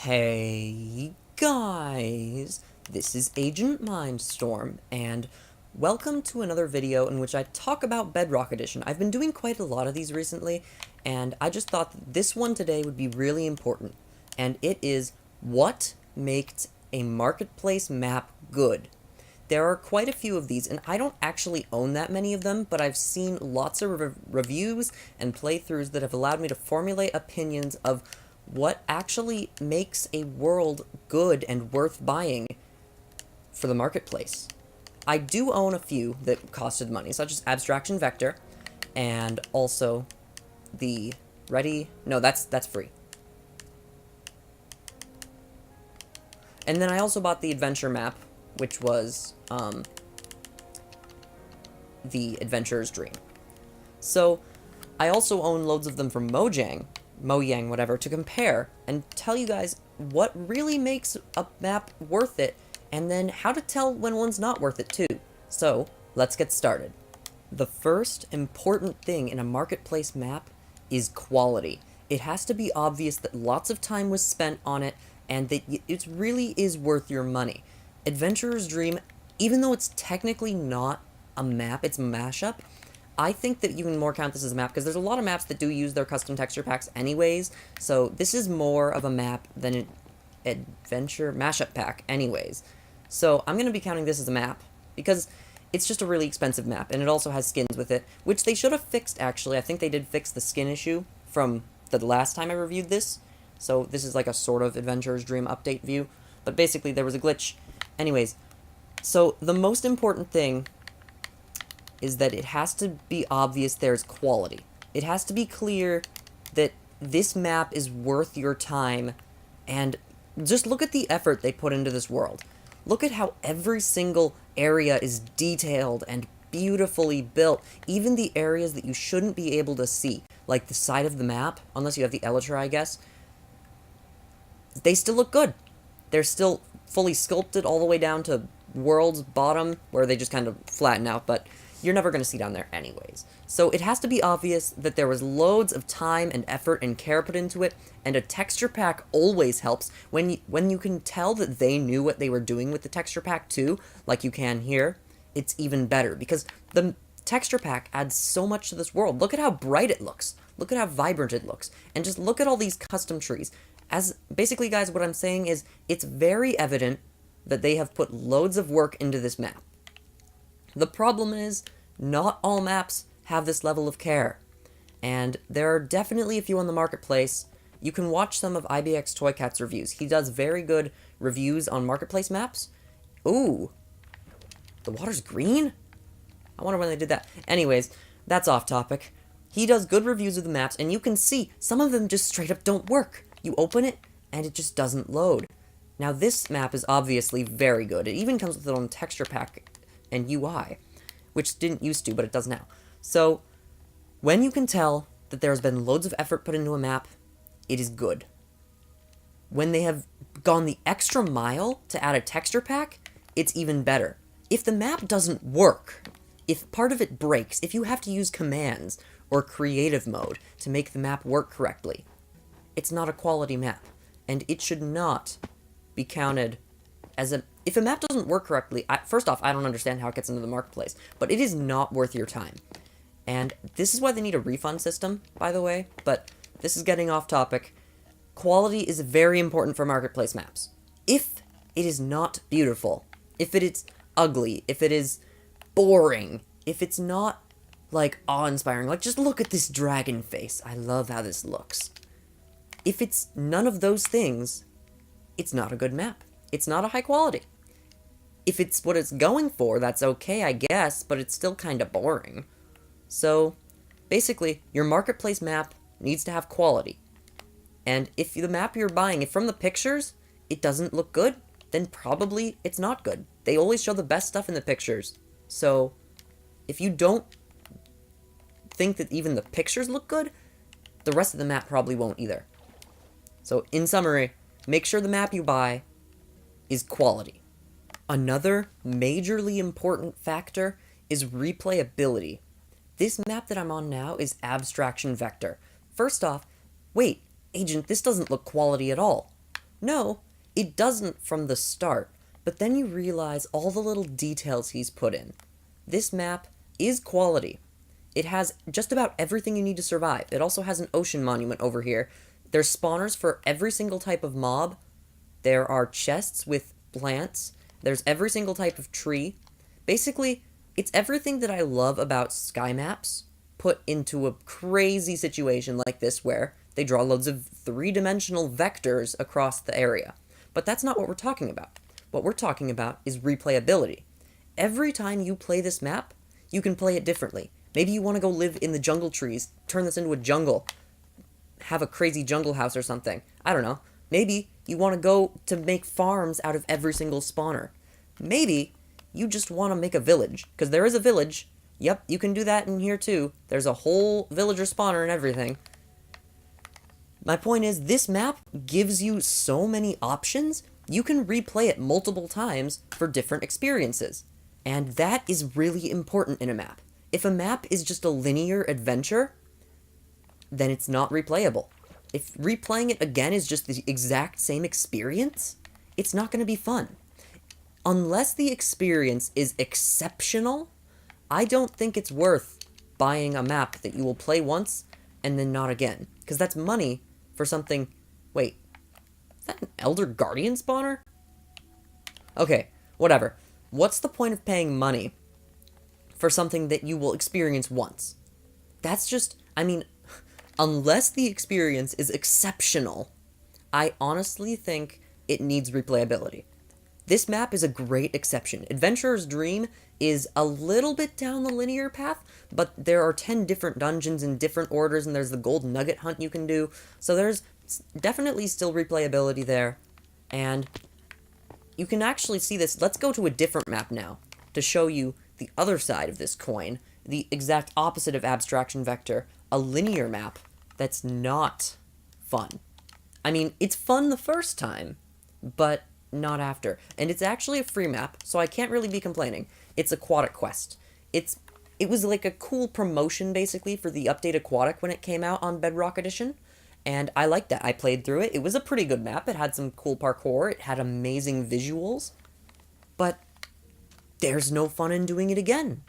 Hey guys, this is AgentMindStorm, and welcome to another video in which I talk about Bedrock Edition. I've been doing quite a lot of these recently, and I just thought that this one today would be really important, and it is what makes a marketplace map good. There are quite a few of these, and I don't actually own that many of them, but I've seen lots of reviews and playthroughs that have allowed me to formulate opinions of what actually makes a world good and worth buying for the marketplace. I do own a few that costed money, such as Abstraction Vector, and also the Ready... No, that's free. And then I also bought the Adventure map, which was, the Adventurer's Dream. So, I also own loads of them from Mojang, whatever, to compare and tell you guys what really makes a map worth it, and then how to tell when one's not worth it too. So, let's get started. The first important thing in a marketplace map is quality. It has to be obvious that lots of time was spent on it, and that it really is worth your money. Adventurer's Dream, even though it's technically not a map, it's a mashup, I think that you can more count this as a map, because there's a lot of maps that do use their custom texture packs anyways, so this is more of a map than an adventure mashup pack anyways. So I'm going to be counting this as a map, because it's just a really expensive map, and it also has skins with it, which they should have fixed actually. I think they did fix the skin issue from the last time I reviewed this, so this is like a sort of Adventurer's Dream update view, but basically there was a glitch. Anyways, so the most important thing is that it has to be obvious there's quality. It has to be clear that this map is worth your time, and just look at the effort they put into this world. Look at how every single area is detailed and beautifully built, even the areas that you shouldn't be able to see, like the side of the map, unless you have the Elytra, I guess. They still look good. They're still fully sculpted all the way down to world's bottom, where they just kind of flatten out, but you're never going to see down there anyways. So it has to be obvious that there was loads of time and effort and care put into it, and a texture pack always helps. When you can tell that they knew what they were doing with the texture pack too, like you can here, it's even better, because the texture pack adds so much to this world. Look at how bright it looks. Look at how vibrant it looks. And just look at all these custom trees. As basically, guys, what I'm saying is it's very evident that they have put loads of work into this map. The problem is, not all maps have this level of care, and there are definitely a few on the marketplace. You can watch some of IBX Toycat's reviews. He does very good reviews on marketplace maps. Ooh, the water's green? I wonder when they did that. Anyways, that's off topic. He does good reviews of the maps, and you can see some of them just straight up don't work. You open it, and it just doesn't load. Now, this map is obviously very good. It even comes with its own texture pack and UI, which didn't used to, but it does now. So, when you can tell that there's been loads of effort put into a map, it is good. When they have gone the extra mile to add a texture pack, it's even better. If the map doesn't work, if part of it breaks, if you have to use commands or creative mode to make the map work correctly, it's not a quality map, and it should not be counted as a... If a map doesn't work correctly, first off, I don't understand how it gets into the marketplace, but it is not worth your time. And this is why they need a refund system, by the way, but this is getting off topic. Quality is very important for marketplace maps. If it is not beautiful, if it is ugly, if it is boring, if it's not, like, awe-inspiring, like, just look at this dragon face. I love how this looks. If it's none of those things, it's not a good map. It's not a high quality. If it's what it's going for, that's okay, I guess, but it's still kind of boring. So, basically, your marketplace map needs to have quality. And if the map you're buying, if from the pictures, it doesn't look good, then probably it's not good. They always show the best stuff in the pictures. So, if you don't think that even the pictures look good, the rest of the map probably won't either. So, in summary, make sure the map you buy is quality. Another majorly important factor is replayability. This map that I'm on now is Abstraction Vector. First off, wait, Agent, this doesn't look quality at all. No, it doesn't from the start, but then you realize all the little details he's put in. This map is quality. It has just about everything you need to survive. It also has an ocean monument over here. There's spawners for every single type of mob. There are chests with plants. There's every single type of tree. Basically, it's everything that I love about sky maps put into a crazy situation like this where they draw loads of three-dimensional vectors across the area. But that's not what we're talking about. What we're talking about is replayability. Every time you play this map, you can play it differently. Maybe you want to go live in the jungle trees, turn this into a jungle, have a crazy jungle house or something. I don't know. Maybe you want to go to make farms out of every single spawner. Maybe you just want to make a village, because there is a village. Yep, you can do that in here too. There's a whole villager spawner and everything. My point is, this map gives you so many options, you can replay it multiple times for different experiences. And that is really important in a map. If a map is just a linear adventure, then it's not replayable. If replaying it again is just the exact same experience, it's not going to be fun. Unless the experience is exceptional, I don't think it's worth buying a map that you will play once and then not again. Because that's money for something... Wait, is that an Elder Guardian spawner? Okay, whatever. What's the point of paying money for something that you will experience once? That's just... I mean, unless the experience is exceptional, I honestly think it needs replayability. This map is a great exception. Adventurer's Dream is a little bit down the linear path, but there are 10 different dungeons in different orders, and there's the gold nugget hunt you can do, so there's definitely still replayability there, and you can actually see this. Let's go to a different map now to show you the other side of this coin, the exact opposite of Abstraction Vector, a linear map that's not fun. I mean, it's fun the first time, but not after. And it's actually a free map, so I can't really be complaining. It's Aquatic Quest. It was like a cool promotion, basically, for the update Aquatic when it came out on Bedrock Edition, and I liked that. I played through it. It was a pretty good map. It had some cool parkour. It had amazing visuals, but there's no fun in doing it again.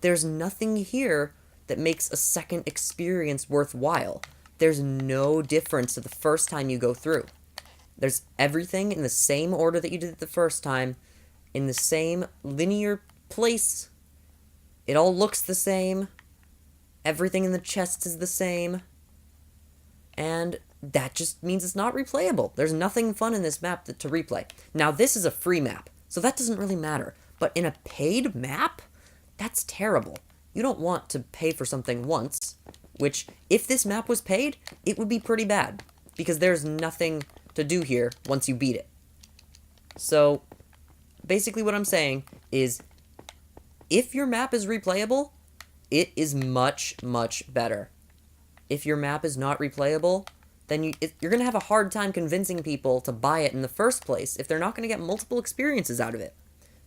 There's nothing here that makes a second experience worthwhile. There's no difference to the first time you go through. There's everything in the same order that you did it the first time, in the same linear place. It all looks the same. Everything in the chests is the same. And that just means it's not replayable. There's nothing fun in this map to replay. Now, this is a free map, so that doesn't really matter. But in a paid map, that's terrible. You don't want to pay for something once, which, if this map was paid, it would be pretty bad, because there's nothing to do here once you beat it. So, basically what I'm saying is, if your map is replayable, it is much, much better. If your map is not replayable, then you're going to have a hard time convincing people to buy it in the first place if they're not going to get multiple experiences out of it.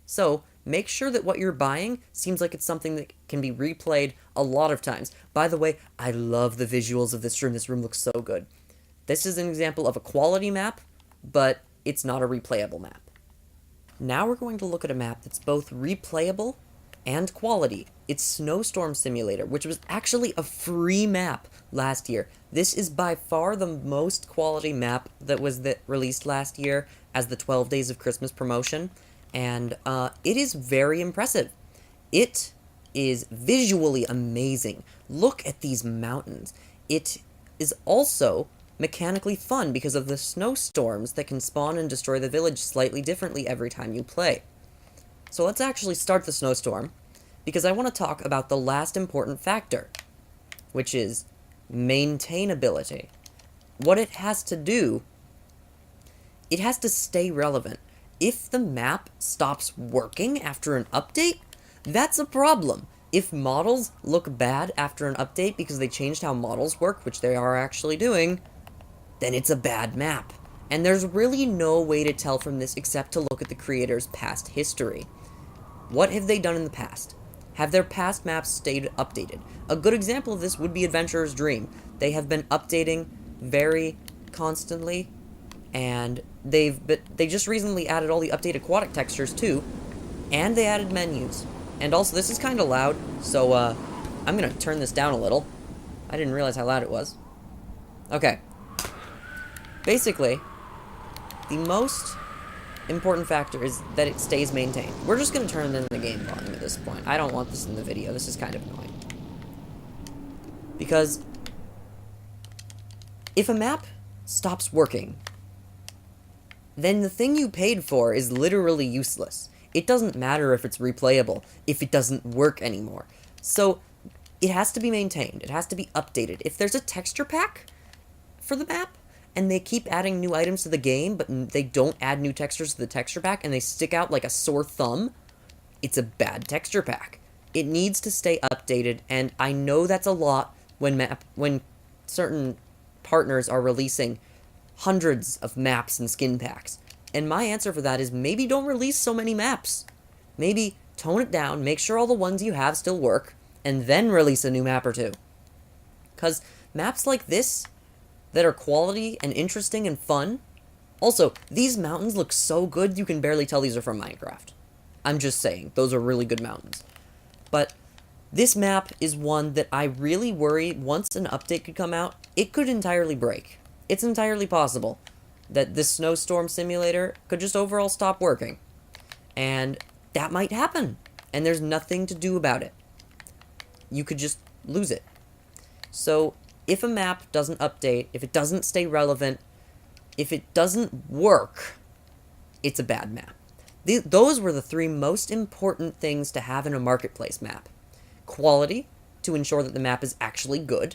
So, make sure that what you're buying seems like it's something that can be replayed a lot of times. By the way, I love the visuals of this room. This room looks so good. This is an example of a quality map, but it's not a replayable map. Now we're going to look at a map that's both replayable and quality. It's Snowstorm Simulator, which was actually a free map last year. This is by far the most quality map that was released last year as the 12 Days of Christmas promotion, and it is very impressive. It is visually amazing. Look at these mountains. It is also mechanically fun because of the snowstorms that can spawn and destroy the village slightly differently every time you play. So let's actually start the snowstorm, because I want to talk about the last important factor, which is maintainability. What it has to do, it has to stay relevant. If the map stops working after an update, that's a problem. If models look bad after an update because they changed how models work, which they are actually doing, then it's a bad map. And there's really no way to tell from this except to look at the creator's past history. What have they done in the past? Have their past maps stayed updated? A good example of this would be Adventurer's Dream. They have been updating very constantly, And they just recently added all the updated aquatic textures too, and they added menus. And also, this is kind of loud, so I'm gonna turn this down a little. I didn't realize how loud it was. Okay. Basically, the most important factor is that it stays maintained. We're just gonna turn it in the game volume at this point. I don't want this in the video. This is kind of annoying. Because if a map stops working, then the thing you paid for is literally useless. It doesn't matter if it's replayable, if it doesn't work anymore. So, it has to be maintained. It has to be updated. If there's a texture pack for the map, and they keep adding new items to the game, but they don't add new textures to the texture pack, and they stick out like a sore thumb, it's a bad texture pack. It needs to stay updated, and I know that's a lot when certain partners are releasing hundreds of maps and skin packs. And my answer for that is maybe don't release so many maps. Maybe tone it down, make sure all the ones you have still work, and then release a new map or two. Because maps like this, that are quality and interesting and fun. Also, these mountains look so good you can barely tell these are from Minecraft. I'm just saying, those are really good mountains. But this map is one that I really worry once an update could come out, it could entirely break. It's entirely possible that this snowstorm simulator could just overall stop working. And that might happen. And there's nothing to do about it. You could just lose it. So, if a map doesn't update, if it doesn't stay relevant, if it doesn't work, it's a bad map. Those were the three most important things to have in a marketplace map. Quality, to ensure that the map is actually good.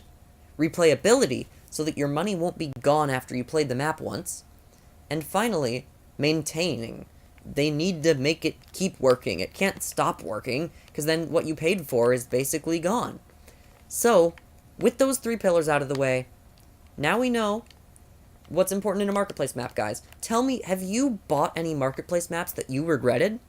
Replayability, so that your money won't be gone after you played the map once. And finally, maintaining. They need to make it keep working. It can't stop working, because then what you paid for is basically gone. So, with those three pillars out of the way, now we know what's important in a marketplace map, guys. Tell me, have you bought any marketplace maps that you regretted?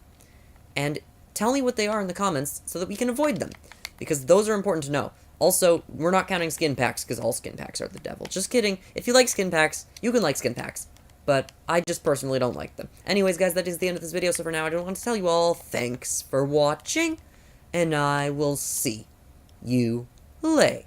And tell me what they are in the comments so that we can avoid them, because those are important to know. Also, we're not counting skin packs, because all skin packs are the devil. Just kidding. If you like skin packs, you can like skin packs. But I just personally don't like them. Anyways, guys, that is the end of this video. So for now, I don't want to tell you all, thanks for watching, and I will see you later.